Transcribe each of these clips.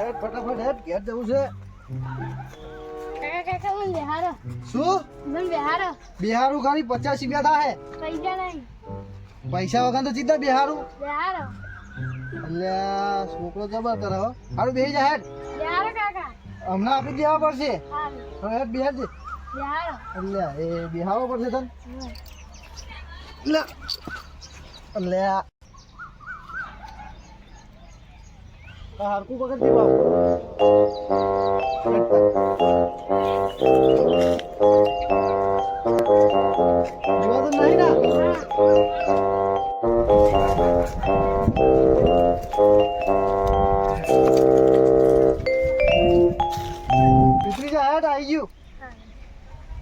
ફટાફટ હેડ ઘેર જવું છે. કાકા મને બેહારો. શું મને બેહારો. બિહારું ખાલી 50 રૂપિયા થાય. પૈસા નહીં. પૈસા વગર તો સીધા બિહારું. બેહારો. અલ્યા છોકરો જબર કરે હો. હારું બેહી જા હેડ. બેહારો કાકા. હમણાં આપી દેવા પડશે. હારું. હવે હેડ બેહાર દે. બેહારો. અલ્યા એ બિહારવો પડશે તને. અલ્યા હરકું પકડ દે બાપ. જોવા તો નહીં ના. ઉતરી જા હેડ આવી ગયું.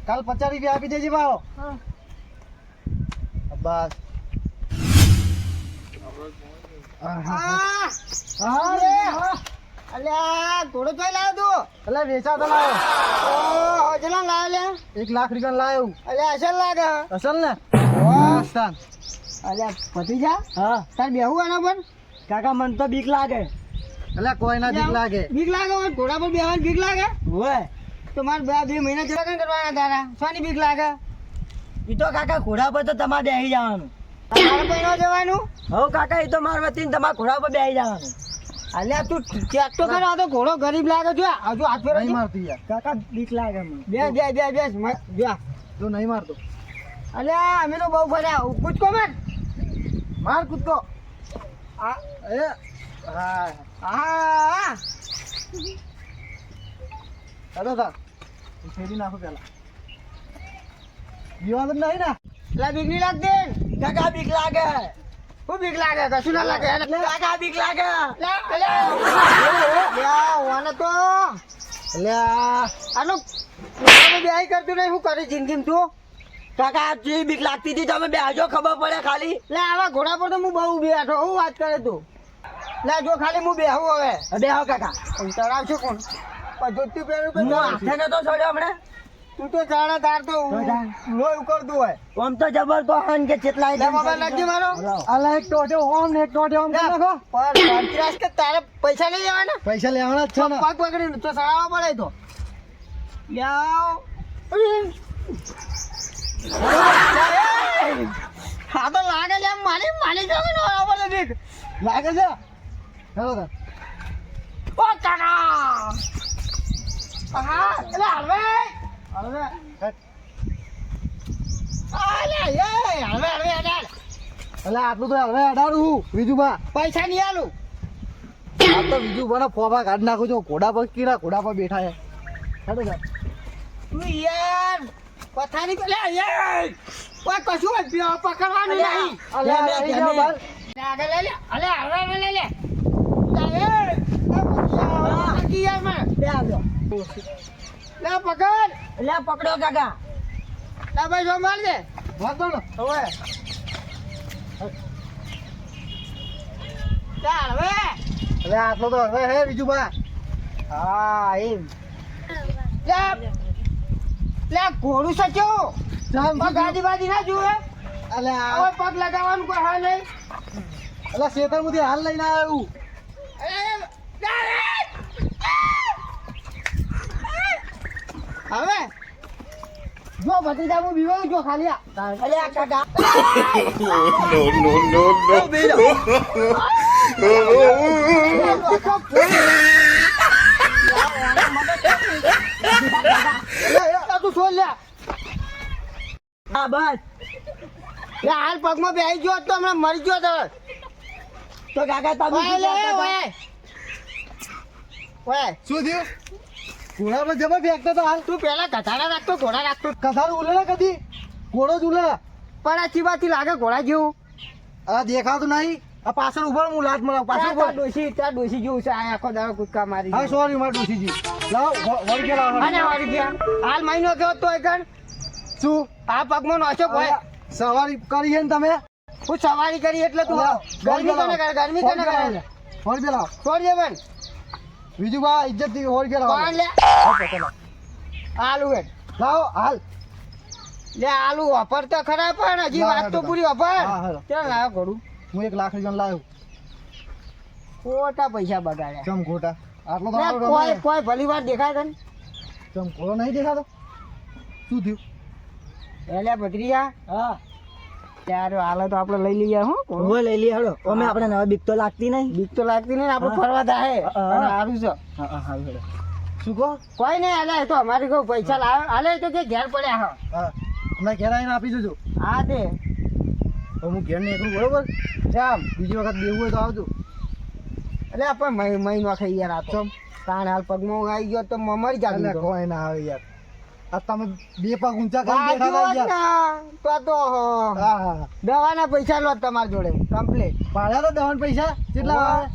કાલ 50 રૂપિયા આપી દેજે ભાવ. હા. બસ અલ્યા ઘોડો ચોય લાવ્યો તું? એટલે વેચા તો લાવ્યો. ઓહો ચલા લાવ્યો લે? 1 લાખ રૂપિયા લાવ્યો. અલ્યા અસલ લાગે. અસલ ને સ્થાન. અલ્યા ભતીજા હા તાર બેહું આના પર? કાકા મને તો બીક લાગે. એટલે કોઈ ના બીક લાગે. બીક લાગે હોય ઘોડા પર બેહવાની બીક લાગે? હોય તો મારે 2 મહિના જેવા કઈ કરવાના તારા? શાની બીક લાગે? ઈ તો કાકા ઘોડા પર તો તમારે બેસી જવાનું. તારે કોઈ ન જવાનું? હો કાકા ઈ તો માર વતી તમારે ઘોડા પર બેસી જવાનું. અલ્યા તું ચેક તો કર. આ તો ઘોડો ગરીબ લાગે છે. હજુ હાથ ફેરવ નહીં મારતું યાર. કાકા બીક લાગે મને. બે બે તો નહીં મારતો. અલ્યા અમે તો બહુ ફર્યા. કૂદકો માર. માર કૂદકો. આ એ હા હા હેડો તાર ફેરી નાખો પેલા. જીવા તો નહીં ને. લા બીક નહીં લાગતી? કાકા બીક લાગે. શું બીક લાગે? કશું ના લાગે. કાકા બીક લાગે. વાને તો અલ્યા આનું બેહી કરતું નહીં. શું કરી જિંદગી તું? કાકા જે બીક લાગતી હતી તમે બેહજો ખબર પડે ખાલી. લે આવા ઘોડા પર તો હું બહુ બેઠો. હું વાત કરે તું? લે જો ખાલી હું બેહું હવે. બેહો કાકા. તળાવ છે કોણ? જોતી પહેરું કે હું હાથે નતો છોડ્યો હમણે. તું તો જાણે તાર તો લોહી ઉકળતું હોય. આમ તો જબર તો હાન કે ચેટલા લે મોબાઈલ નાખજે મારો. અલા એક ટોટે ઓમ ને એક ટોટે ઓમ કરી નાખો. પણ પાંત્રીસ કે તારે પૈસા નહીં લેવાના? પૈસા લેવાના જ છે ને. પગ પકડીને તો સડાવવા પડે તો. લ્યાવ. હા તો લાગે છે એમ માની જવાનો આપણે દેખ. લાગે છે. હેલો તાર. ઓ કાકા. હા એટલે હવે હવે અલે એ હવે અલા આટલું તો હવે અડાડું બીજું બા. પૈસા નહીં આલું. આ તો બીજું બને ફોફા કાઢી નાખું છું. ઘોડા પર કીડા ઘોડા પર બેઠા છે. હેડો તાર. તું યાર પથારી લે યાર. કોઈ કશું પકડવાનું નહીં. અલ્યા આવી જાઓ બહાર. આગળ લે લે. અલે હવે લે લે. યાર મને બે આવ્યો. લે પકડ. લે પકડો કાકા. લે ભાઈ જો માર દે. વાંધો ને. હવે ચાલ હવે. એટલે આટલો તો હવે હે બીજું બા. હા એમ. લે ઘોડું સચ્યો. ગાડી બાજી ના જુએ. અલે હવે પગ લગાવવાનું કોઈ હા નહીં. અલે શેતર મુથી હાલ લઈને આવ્યું. હવે જો ભતીજા હું બીવો જો ખાલી અલ્યા કાકા. તું છોડ લે. હા બસ. લે હાલ પગમાં બેસી ગયો તો હમણાં મરી ગયો તો કાકા તમે ઓય લે ઓય ઓય શું થયું? ઘોડા પર જબર ફેંકતો તો હાલ. તું પેલા કથાડા રાખતો ઘોડા રાખતો કથાર ઉલે કદી ઘોડો જ ઉલે. પણ આ ચીવાથી લાગે ઘોડા જેવું. આ દેખાતું નહીં. આ પાછળ ઉભર હું લાત મારા પાછળ ઉભર. ત્યાં ડોસી જેવું છે. આ આખો દાડો કૂદકા મારી હા સોરી માર ડોસીજી. લાવ વળી ગયા લાવ. અને વાળી ગયા હાલ મહિનો થયો તો એક શું આ પગમાં નોચો ભાઈ. સવારી કરી છે ને તમે? હું સવારી કરી એટલે તું લાવ. ગરમી કોને કરે ગરમી કોને કરે વળી ગયા લાવ. છોડ દે બેન. બીજું બા ઇજ્જત થી વળી ગયા કોણ લે લાવ. આલુ બેન લાવ હાલ. લે આલુ વાપર તો ખરા પણ હજી ના, વાત તો ના, પૂરી વાપર. હા, હા. ક્યાં લાવ્યો ઘોડું? હું 1 લાખ રૂપિયા લાવ્યો. ખોટા પૈસા બગાડ્યા. ચમ ખોટા. આટલો તો લે, આપણો કોઈ રમે. કોઈ ભલી વાર દેખાય તને ચમ ઘોડો નહીં દેખાતો શું થયું એટલે ભત્રીજા હા ત્યારે હાલે તો આપણે લઈ લઈએ હો હવે લઈ લઈએ હેડો અમે આપણે નવા બીક તો લાગતી નહીં બીક તો લાગતી નહીં ને આપણે હા. ફરવા થાય હા. અને સારું છે હા હા હેડો શું કહો કોઈ નહીં હાલે તો અમારી કોઈ પૈસા લાવે હાલે તો કે ઘેર પડ્યા હો હા અમે ઘેર આવીને આપી દેજો હા તે તો હું ઘેર નીકળું બરોબર જામ બીજી વખત દેવું હોય તો આવજો એટલે આપણે મહિનો ખાઈ યાર આપો તાણ હાલ પગમાં આવી ગયો તો મરી એટલે જાય કોઈ ના આવે યાર આ તમે બે પગ ઊંચા કરી બેઠા હતા યાર તો હા હા દવાના પૈસા લો તમારી જોડે કમ્પ્લીટ પાડ્યા તો દવાના પૈસા કેટલા આવે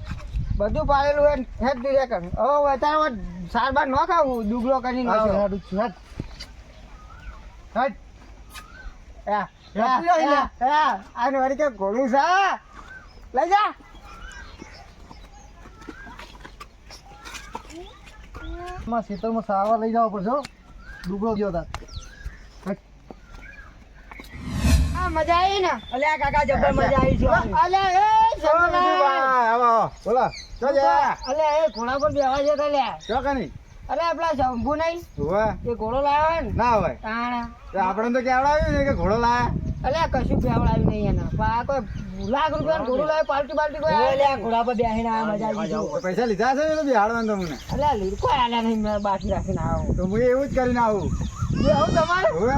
બધું પાડેલું હોય હેડ દીધે કર હવે અત્યારે સારવાર ન ખાવું દુગલો કરીને હા, નાખ્યો. હેડ ઉઠ, હેડ. હેડ. યા, હેડ, યા, હેડ, યા, યા. આને વળી કે ઘોડું છે લઈ જા માં ખેતરમાં સારવાર લઈ જવો પડશે હો. ડૂબળો ગયો તાર હેડ. આ મજા આવી ને અલ્યા કાકા જબર મજા આવી છે અલ્યા એ શંભુલા. બોલો અલ્યા એ ઘોડા પર બેવા છે તો લ્યા ચોકાની અલ્યા પેલા શંભુ નહીં હોવે એ ઘોડો લાવ્યો ને ના હોય તાણ આપણે તો કેવડાવ્યું ને કે ઘોડો લાયા અલ્યા કશું બેવડાવ્યું નહીં એને પણ આ કોઈ લાખ રૂપિયા ઘોડું લાવે પાર્ટી પાર્ટી કોઈ આવ્યા નહીં. ઘોડા પર બેહીને આ મજા આવી પૈસા લીધા છે ને તો બિહાડવાનું તમને અલ્યા લીધું કોઈ આલ્યા નહીં મેં બાકી રાખીને આવો તો હું એવું જ કરીને આવું એ આવું તમારે હોવે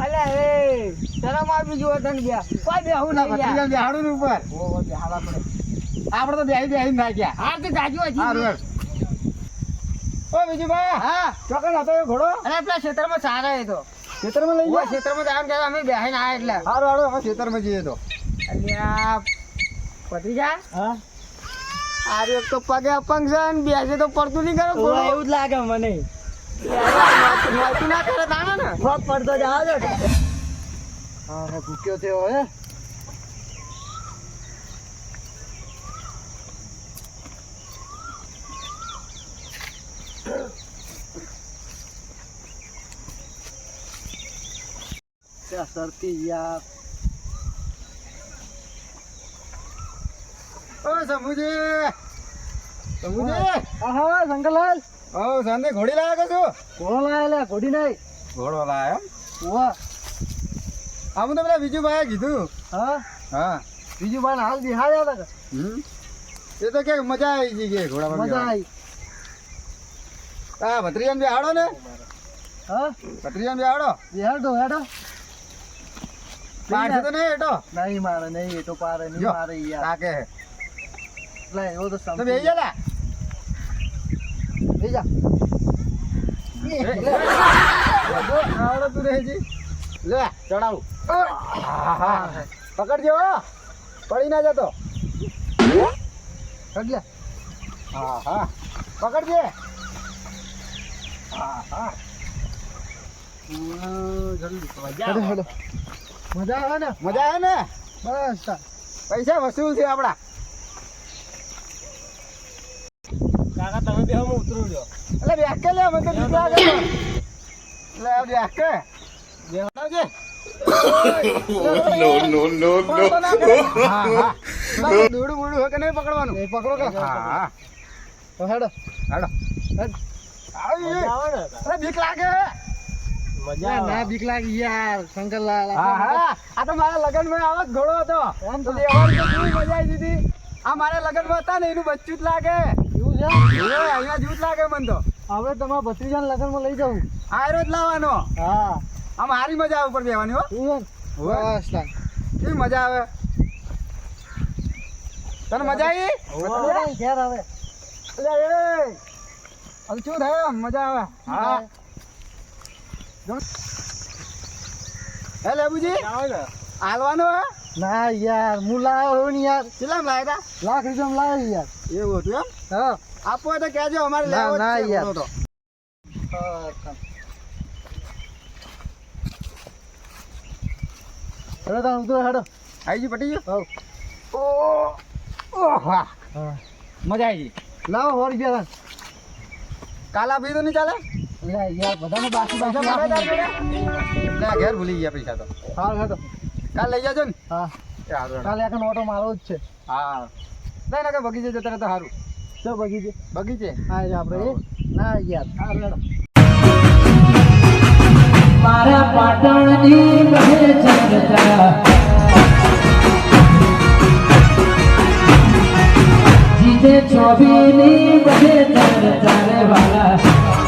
અલ્યા એ શરમ આવી જુઓ તને બે કોઈ બેહું નહીં યાર. બિહાડું ને ઉપર બેહાડવા પડે આપણે તો બેહી નાખ્યા હા તો જાજુ હજી હારું ઓ બીજું ભાઈ હા ચોકન હતો એ ઘોડો અરે પેલા ક્ષેત્રમાં સારા એ તો ખેતરમાં લઈ ઓય ગયા ક્ષેત્રમાં જવાનું કહેતા અમે બેહીને આયા એટલે હારું હારું અમે ખેતરમાં જઈએ તો અલ્યા ભત્રીજા હા આરે એક તો પગે અપંગ છે ને બેસે તો પડતું નહીં કરે બોલો એવું જ લાગે મને નોતું ના કરે તાણે ને ફોક પડતો જાવ છો હા હા ભૂખ્યો થયો હે क्या सरती यार ઓ સમુજી સમુજી હા શંકરલાલ ઓ સાંજે ઘોડી લાયા છો ઘોડો લાયા લે ઘોડી નહીં ઘોડો લાયા વાહ આમ તો પેલા બીજું ભાઈ કીધું હા હા બીજું બાર હાલ બિહાડ્યા હતા હમ એ તો કે મજા આવી ગઈ કે ઘોડા પર મજા આવી હા ભત્રીજાને બેહાડો ને હા ભત્રીજાને બેહાડો હેડો હેડો પાડશે તો નહીં એટો નહીં મારે નહીં એ તો પારે નહીં જો, મારે યાર તાકે એટલે એવો તો તો સમજી બેહી જા લા બેહી જા આવડો તું રહેજી લે ચડાવું હા હા પકડજો હો. પડી ના જતો એટલે હા હા પકડજે હા હા હેડો હેડો મજા આવે ને મજા આવે ને બસ તાર. પૈસા વસૂલ છે આપડા કાકા તમે બે હું ઉતરું લ્યો એટલે બેક કે લે મને તો બીક લાગે છે. લે આ બેક કે બેહડાવજે હા હા દોડું બોડું હોય કે નહીં પકડવાનું એ પકડો કે હા હા તો હેડો હાલો હેડ. આવી અરે બીક લાગે ના ના બીક લાગી યાર શંકરલાલ હા હા આ તો મારા લગનમાં આવો જ ઘોડો હતો એમ તો તો લેવાની તો કેવી મજા આવી દીધી આ મારા લગનમાં હતા ને એનું બચ્ચું જ લાગે એવું છે અહીંયા જેવું જ લાગે મને તો હવે તમારા ભત્રીજાના લગ્નમાં લઈ જાઉં આયરો જ લાવવાનો હા આમ હારી મજા આવે ઉપર બેવાની હો શું હોવે. બસ તાર. કેવી મજા આવે તને મજા આવી હવે ઘેર આવે અરે એ હવે શું થાય આમ મજા આવે હા હે લેબુજી હાલવાનો હે ના યાર હું લાવ્યો હોય ને યાર કેટલા લાવ્યા લાખ રૂપિયા લાવ્યો યાર હતા એવું હતું એમ હા આપવો હોય તો કહેજો અમારે ના, લેવો જ ના છે યાર. ઘોડો તો. હેડો તાર ઉતરો હેડો આવી ગયું પટી ગયું હવ. ઓહ વાહ હા મજા આવી ગઈ લાવો 100 રૂપિયા કાલા પી તો નહીં ચાલે લે યાર બધાને બાકી પૈસા બાકી મળે તાર આપી જોડે? લે, ઘેર ભૂલી ગયા પૈસા તો હા હેડો કાલ લઈ જાજો ને હા એ હારું હેડો. કાલે એક ઓટો મારો જ છે હા નહીં ના કે બગીચે જતા રહે તો સારું ચો બગીચે બગીચે હા એટલે આપણે ના યાર હા લડો મારા પાટણની બહે ચંદ્રતા જીતે ચોબીની બહે ચંદ્રતા રે વાલા